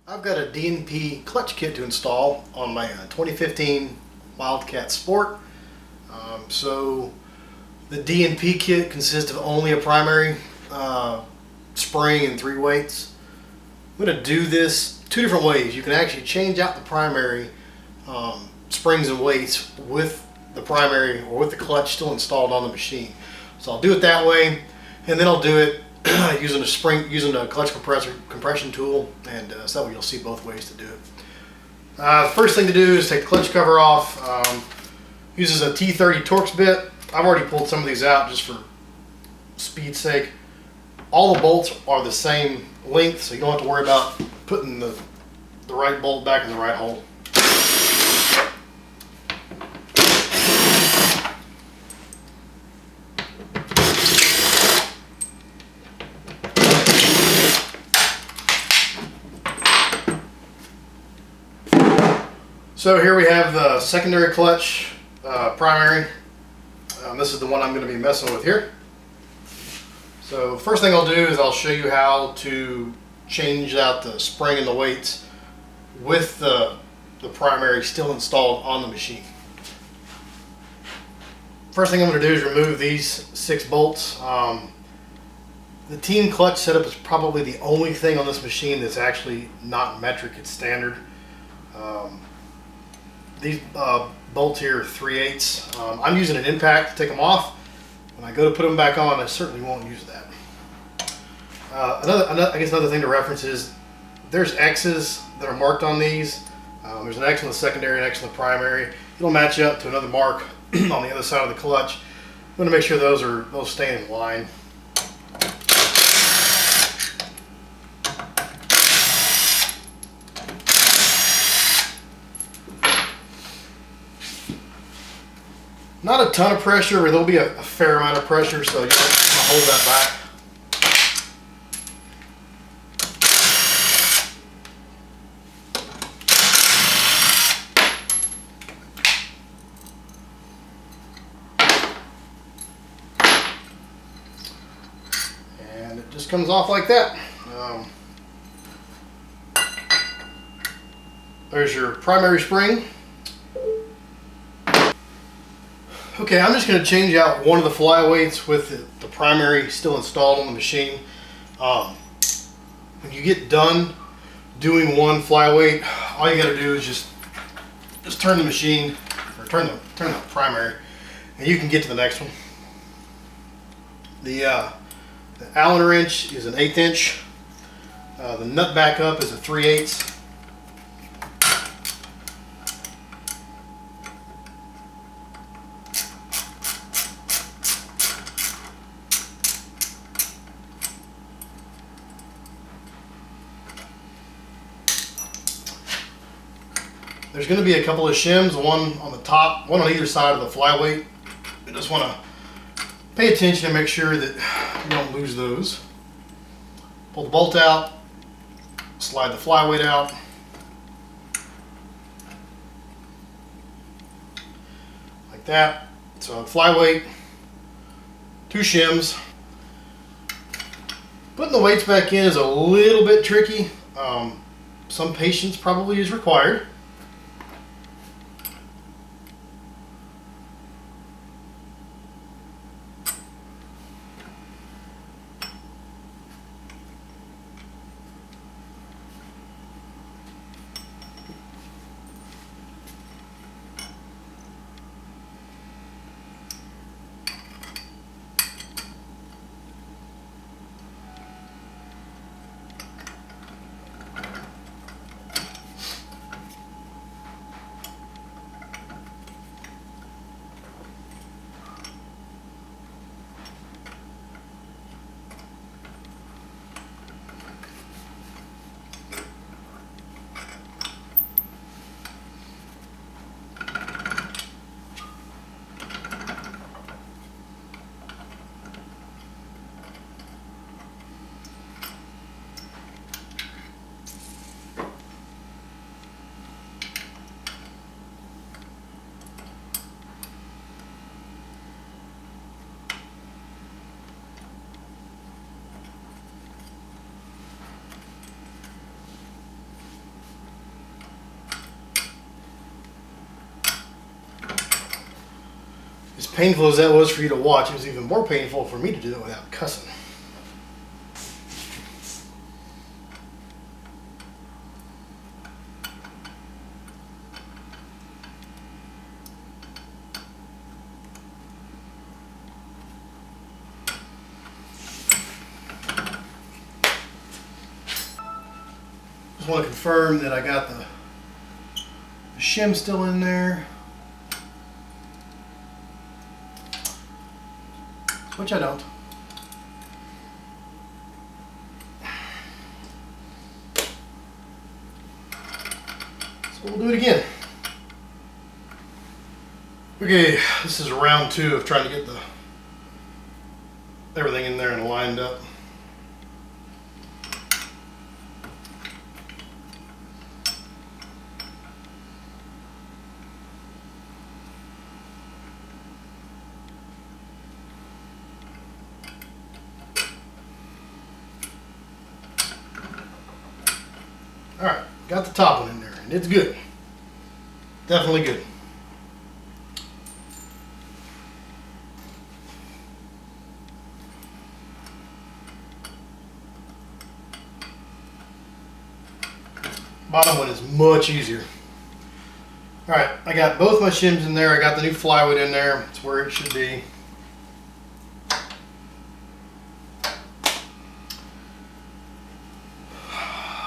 I've got a D&P clutch kit to install on my 2015 Wildcat Sport. So the D&P kit consists of only a primary spring and 3 weights. I'm going to do this 2 different ways. You can actually change out the primary springs and weights with the primary or with the clutch still installed on the machine. So I'll do it that way, and then I'll do it using a clutch compression tool, and so you'll see both ways to do it. First thing to do is take the clutch cover off. Uses a T30 Torx bit. I've already pulled some of these out just for speed's sake. All the bolts are the same length, so you don't have to worry about putting the right bolt back in the right hole. So here we have the secondary clutch primary. This is the one I'm going to be messing with here. So first thing I'll do is I'll show you how to change out the spring and the weights with the primary still installed on the machine. First thing I'm going to do is remove these 6 bolts. The team clutch setup is probably the only thing on this machine that's actually not metric, it's standard. These bolts here are 3/8. I'm using an impact to take them off. When I go to put them back on, I certainly won't use that. I guess another thing to reference is there's X's that are marked on these. There's an X on the secondary and X on the primary. It'll match up to another mark on the other side of the clutch. I'm going to make sure those stay in line. Not a ton of pressure, but there'll be a fair amount of pressure, so you want to hold that back. And it just comes off like that. There's your primary spring. Okay, I'm just going to change out one of the flyweights with the primary still installed on the machine. When you get done doing one flyweight, all you got to do is just turn the machine, or turn the primary, and you can get to the next one. The Allen wrench is an 1/8 inch. The nut backup is a 3/8. There's going to be a couple of shims, one on the top, one on either side of the flyweight. You just want to pay attention and make sure that you don't lose those. Pull the bolt out, slide the flyweight out. Like that. So flyweight, 2 shims. Putting the weights back in is a little bit tricky. Some patience probably is required. painful as that was for you to watch, it was even more painful for me to do it without cussing. Just want to confirm that I got the shim still in there, which I don't. So we'll do it again. Okay, this is round 2 of trying to get everything in there and lined up. Alright, got the top one in there, and it's good. Definitely good. Bottom one is much easier. Alright, I got both my shims in there. I got the new flyway in there. It's where it should be.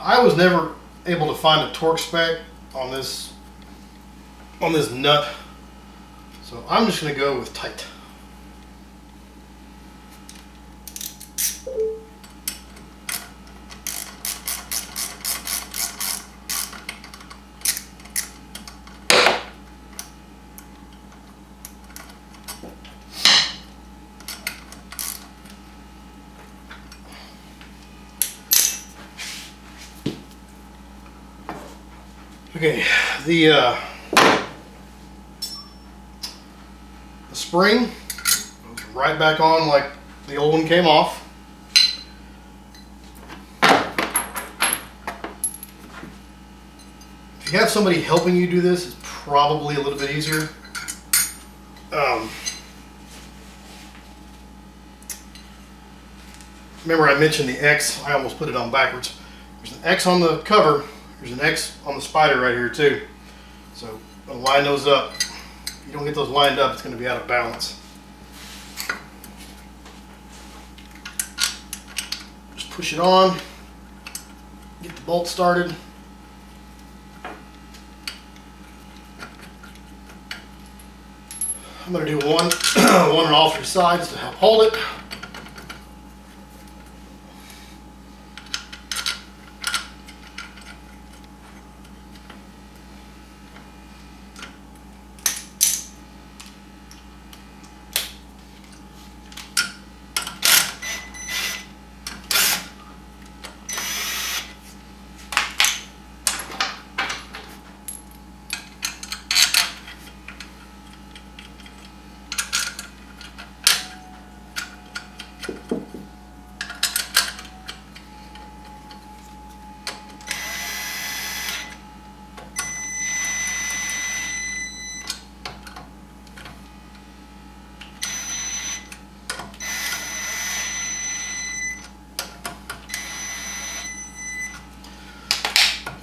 I was never able to find a torque spec on this nut, so I'm just going to go with tight. Okay, the spring goes right back on like the old one came off. If you have somebody helping you do this, it's probably a little bit easier. Remember I mentioned the X, I almost put it on backwards. There's an X on the cover. There's an X on the spider right here too. So I'll line those up. If you don't get those lined up, it's going to be out of balance. Just push it on. Get the bolt started. I'm going to do one on all 3 sides to help hold it.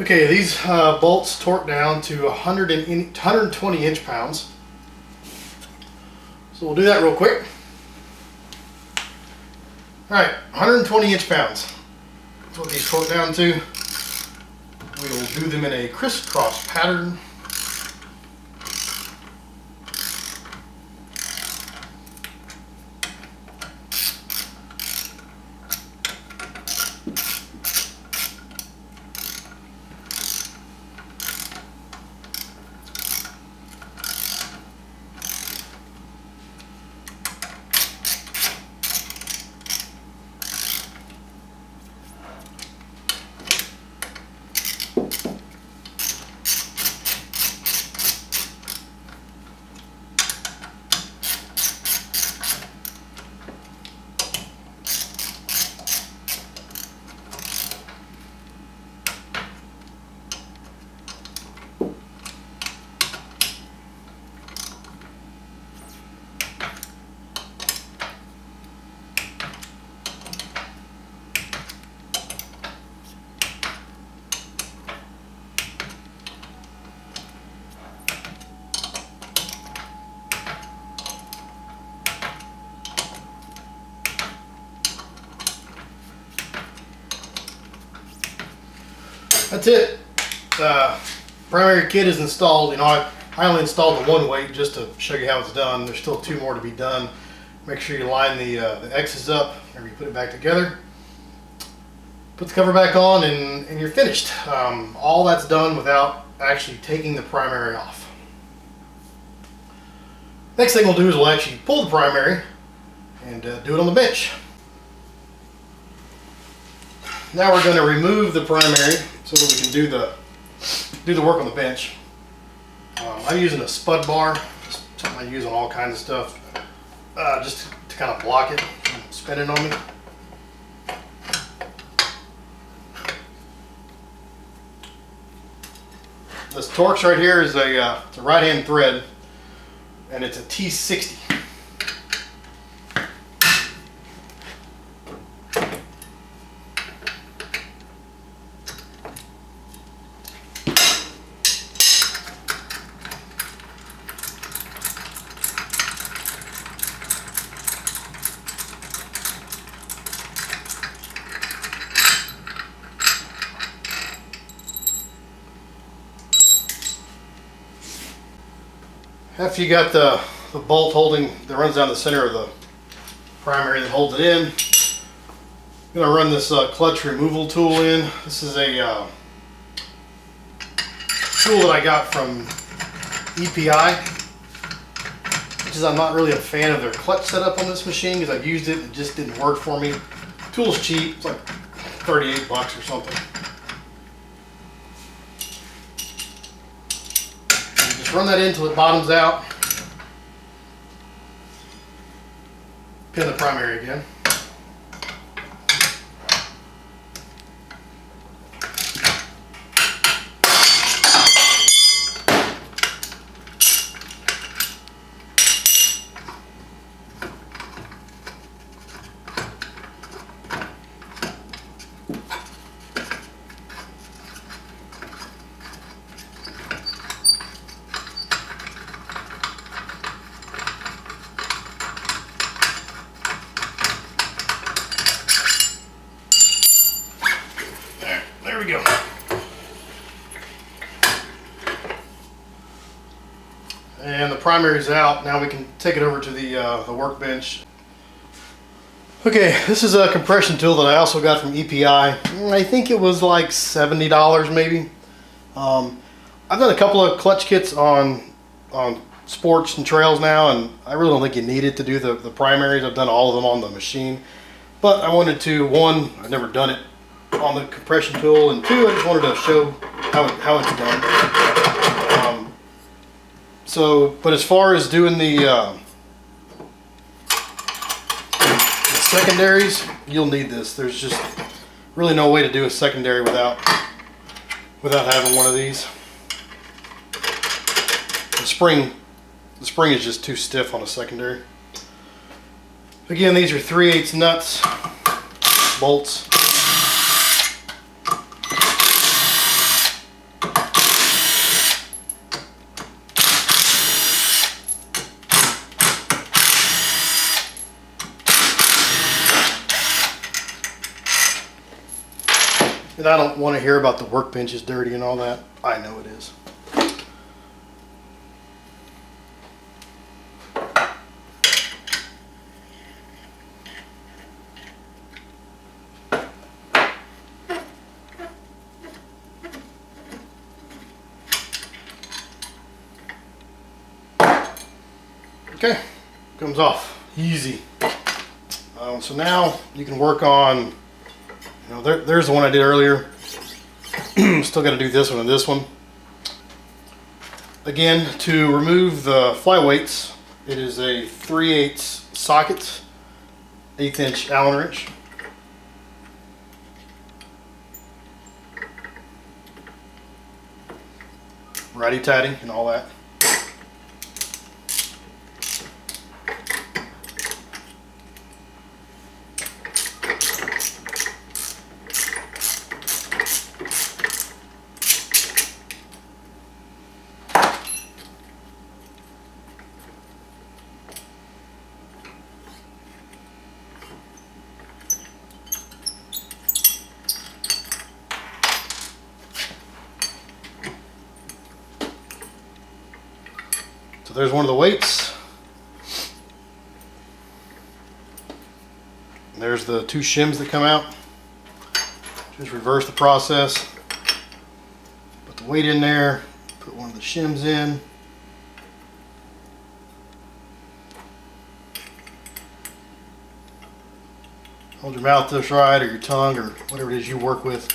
Okay, these bolts torque down to 120 inch-pounds. So we'll do that real quick. Alright, 120 inch-pounds. That's what these torque down to. We will do them in a crisscross pattern. That's it. Primary kit is installed. You know, I only installed the one weight just to show you how it's done. There's still 2 more to be done. Make sure you line the X's up whenever you put it back together. Put the cover back on and you're finished. All that's done without actually taking the primary off. Next thing we'll do is we'll actually pull the primary and do it on the bench. Now we're going to remove the primary so that we can do the work on the bench. I'm using a spud bar, just something I use on all kinds of stuff, just to kind of block it from spinning on me. This Torx right here is it's a right-hand thread, and it's a T60. After you got the bolt holding that runs down the center of the primary that holds it in, I'm going to run this clutch removal tool in. This is a tool that I got from EPI, which is I'm not really a fan of their clutch setup on this machine because I've used it and it just didn't work for me. The tool's cheap, it's like 38 bucks or something. Just run that in until it bottoms out. Pin the primary again. There we go. And the primary's out. Now we can take it over to the workbench. Okay, this is a compression tool that I also got from EPI. I think it was like $70 maybe. I've done a couple of clutch kits on sports and trails now, and I really don't think you need it to do the primaries. I've done all of them on the machine. But I wanted to, one, I've never done it on the compression tool, and 2, I just wanted to show how it's done. But as far as doing the secondaries, you'll need this. There's just really no way to do a secondary without having one of these. The spring is just too stiff on a secondary. Again, these are 3/8 nuts, bolts. And I don't want to hear about the workbench is dirty and all that. I know it is. Okay, comes off easy. So now you can work on, there's the one I did earlier. Still got to do this one and this one. Again, to remove the flyweights, it is a 3/8 socket, 1/8 inch Allen wrench. Righty-tighty and all that. there's one of the weights. And there's the 2 shims that come out. Just reverse the process. Put the weight in there, put one of the shims in. Hold your mouth just right, or your tongue, or whatever it is you work with.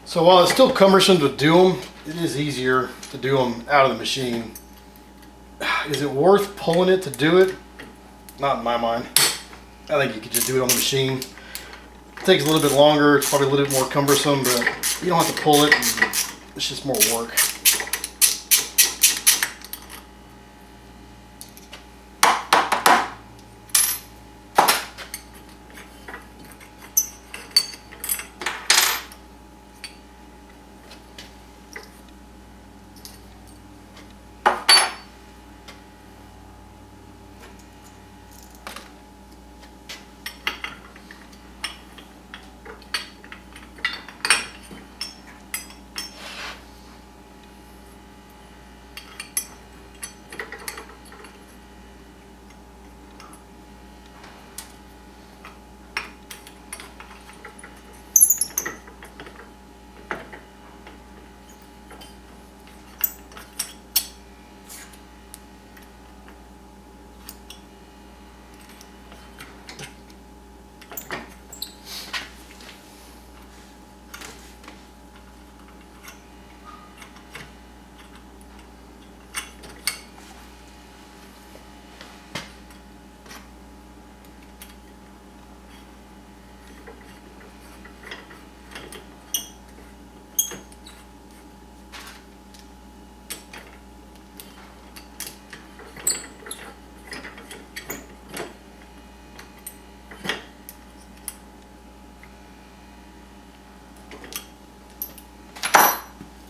So while it's still cumbersome to do them, it is easier to do them out of the machine. Is it worth pulling it to do it? Not in my mind. I think you could just do it on the machine. It takes a little bit longer, it's probably a little bit more cumbersome, but you don't have to pull it, and it's just more work.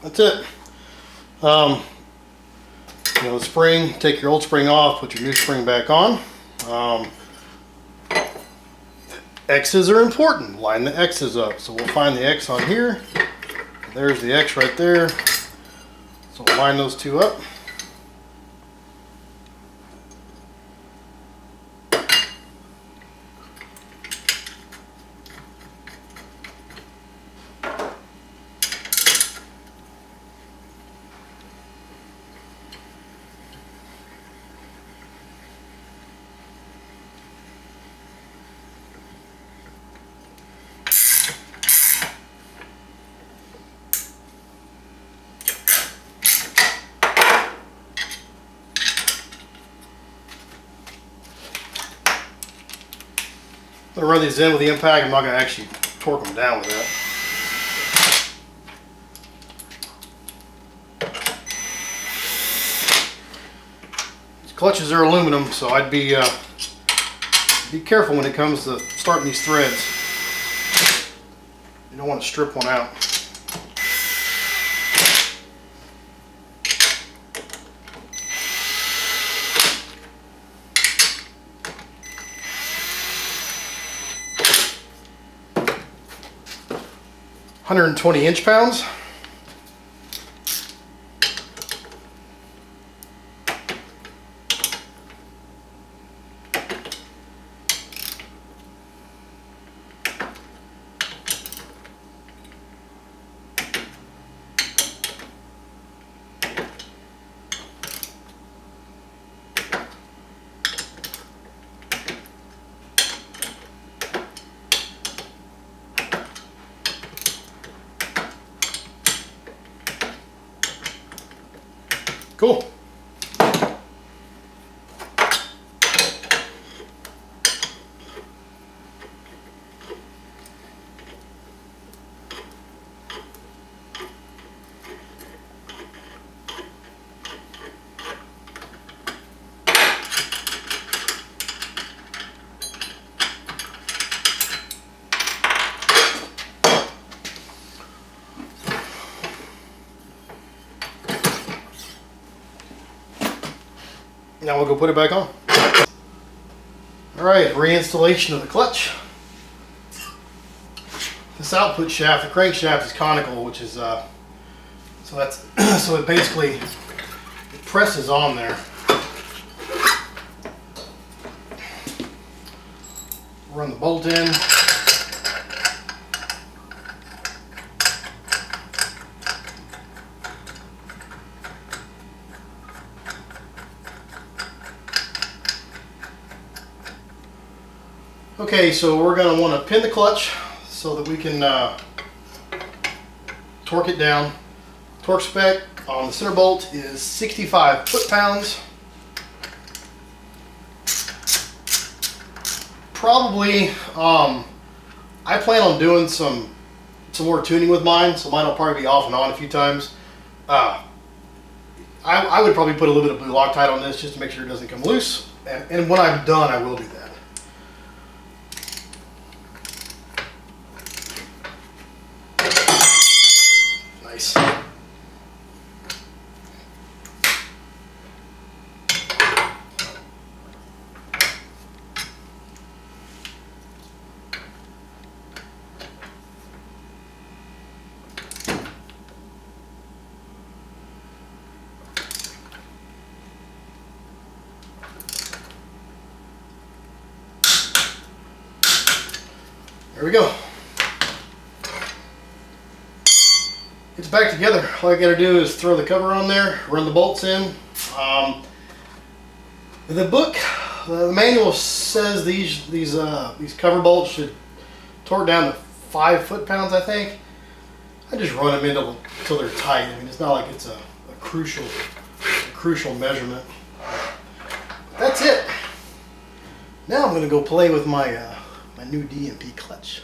That's it. The spring, take your old spring off, put your new spring back on. X's are important. Line the X's up. So we'll find the X on here. There's the X right there. So we'll line those two up. I'm going to run these in with the impact. I'm not going to actually torque them down with that. These clutches are aluminum, so I'd be careful when it comes to starting these threads. You don't want to strip one out. (120 inch-pounds). Cool. Now we'll go put it back on. Alright, reinstallation of the clutch. This output shaft, the crankshaft is conical, which is so that's so it basically it presses on there. Run the bolt in. Okay, so we're going to want to pin the clutch so that we can torque it down. Torque spec on the center bolt is 65 foot-pounds. Probably, I plan on doing some more tuning with mine, so mine will probably be off and on a few times. I would probably put a little bit of blue Loctite on this just to make sure it doesn't come loose. And when I'm done, I will do that. Nice. There we go. It's back together. All I gotta do is throw the cover on there, run the bolts in. The book, the manual says these cover bolts should torque down to 5 foot-pounds, I think. I just run them in until they're tight. I mean, it's not like it's a crucial measurement. That's it. Now I'm gonna go play with my my new DNP clutch.